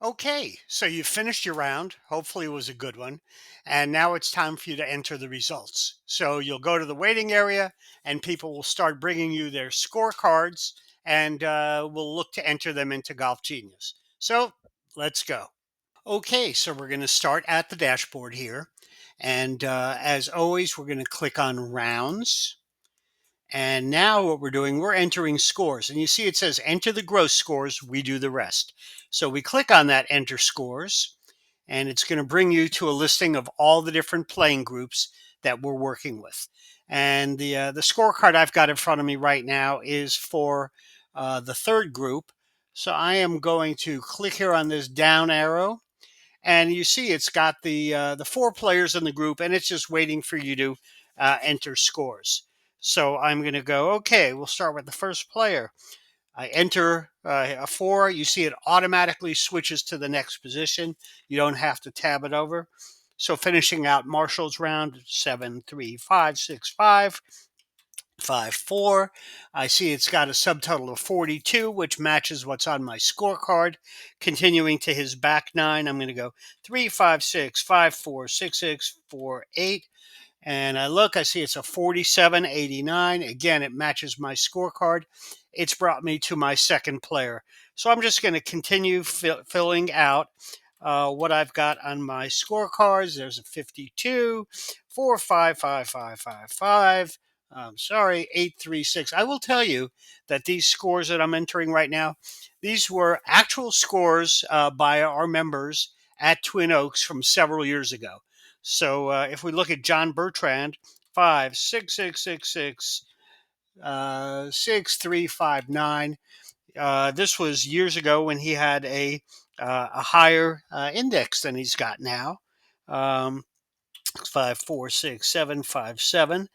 Okay, so you finished your round. Hopefully, it was a good one. And now it's time for you to enter the results. So you'll go to the waiting area, and people will start bringing you their scorecards, and we'll look to enter them into Golf Genius. So let's go. Okay, so we're going to start at the dashboard here. And as always, we're going to click on rounds. And now what we're doing, we're entering scores. And you see it says enter the gross scores, we do the rest. So we click on that enter scores, and it's going to bring you to a listing of all the different playing groups that we're working with. And the scorecard I've got in front of me right now is for the third group. So I am going to click here on this down arrow, and you see it's got the four players in the group, and it's just waiting for you to enter scores. So I'm going to go. Okay, we'll start with the first player. I enter a four. You see it automatically switches to the next position. You don't have to tab it over. So finishing out Marshall's round 7-3-5-6-5. 5-4. I see it's got a subtotal of 42, which matches what's on my scorecard. Continuing to his back nine, I'm going to go 3-5-6-5-4-6-6-4-8. And I look, I see it's a 47.89. Again, it matches my scorecard. It's brought me to my second player. So I'm just going to continue filling out what I've got on my scorecards. There's a 52, 4-5-5-5-5-5. Sorry, 836. I will tell you that these scores that I'm entering right now, these were actual scores by our members at Twin Oaks from several years ago. So if we look at John Bertrand, 5-6-6-6-6, 6-3-5-9. This was years ago when he had a higher index than he's got now. 5-4-6-7-5-7.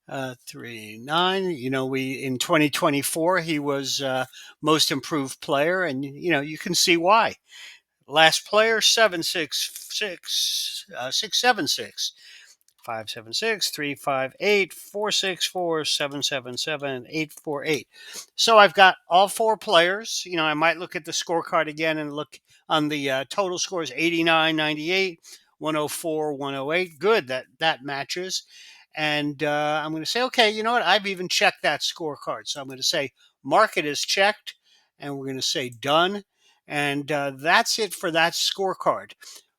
3-9. We in 2024 he was most improved player, and you can see why. Last player 7-6-6, 6-7-6. 5-7-6-3-5-8-4-6-4-7-7-7-8-4-8. So I've got all four players. I might look at the scorecard again and look on the total scores: 89, 98, 104, 108. Good, that matches. And I'm going to say, okay, you know what? I've even checked that scorecard. So I'm going to say market is checked, and we're going to say done. And that's it for that scorecard.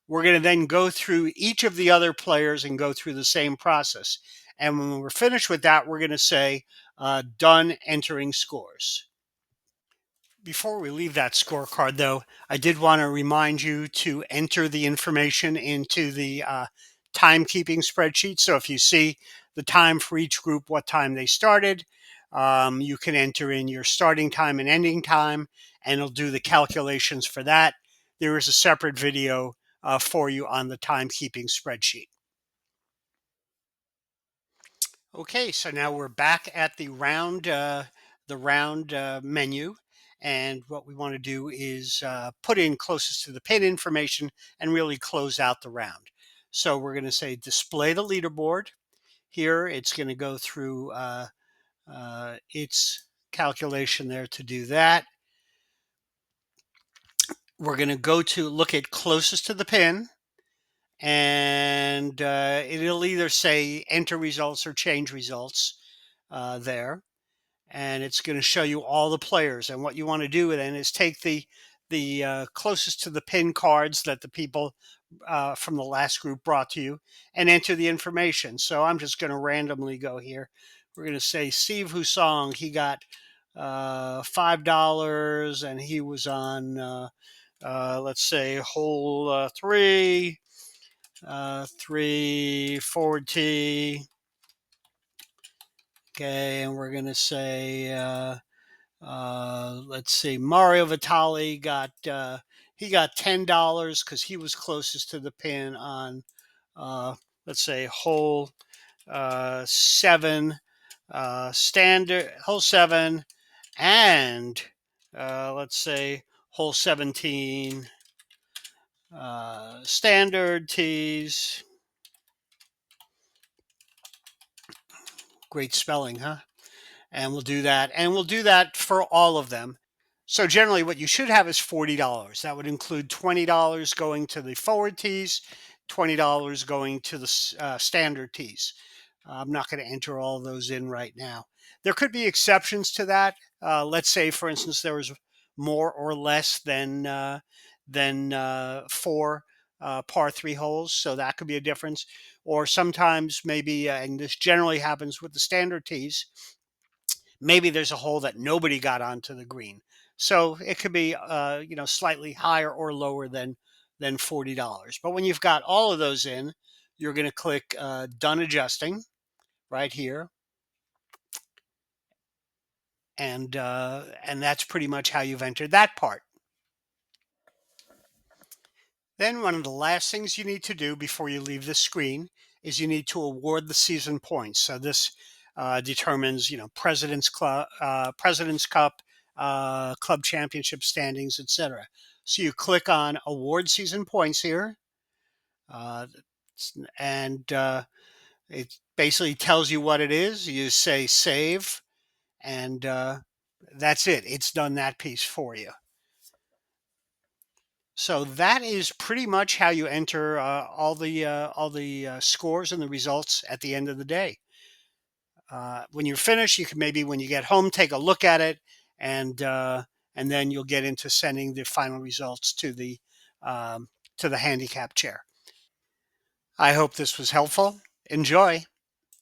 We're going to then go through each of the other players and go through the same process. And when we're finished with that, we're going to say done entering scores. Before we leave that scorecard, though, I did want to remind you to enter the information into the timekeeping spreadsheet. So if you see the time for each group, what time they started, you can enter in your starting time and ending time, and it'll do the calculations for that. There is a separate video for you on the timekeeping spreadsheet. Okay, so now we're back at the round menu, and what we want to do is put in closest to the pin information and really close out the round. So we're going to say display the leaderboard. Here, it's going to go through its calculation there to do that. We're going to go to look at closest to the pin, and it'll either say enter results or change results there, and it's going to show you all the players. And what you want to do then is take the closest to the pin cards that the people from the last group brought to you and enter the information. So I'm just going to randomly go here. We're going to say Steve Husong. He got $5, and he was on let's say hole 3, 3 forward tee. Okay, and we're going to say let's see, Mario Vitale he got $10 because he was closest to the pin on let's say hole 7, standard hole 7, and let's say hole 17, standard tees. Great spelling, huh? And we'll do that, and we'll do that for all of them. So generally, what you should have is $40. That would include $20 going to the forward tees, $20 going to the standard tees. I'm not going to enter all those in right now. There could be exceptions to that. Let's say, for instance, there was more or less than four par three holes, so that could be a difference. Or sometimes maybe, and this generally happens with the standard tees, maybe there's a hole that nobody got onto the green. So it could be, slightly higher or lower than $40. But when you've got all of those in, you're going to click Done Adjusting right here, and that's pretty much how you've entered that part. Then one of the last things you need to do before you leave the screen is you need to award the season points. So this determines, President's Cup, club championship standings, etc. So you click on Award Season Points here, uh, and it basically tells you what it is. You say Save, and that's it. It's done that piece for you. So that is pretty much how you enter all the scores and the results at the end of the day. When you're finished, you can maybe when you get home take a look at it, and then you'll get into sending the final results um, to the handicap chair. I hope this was helpful. Enjoy.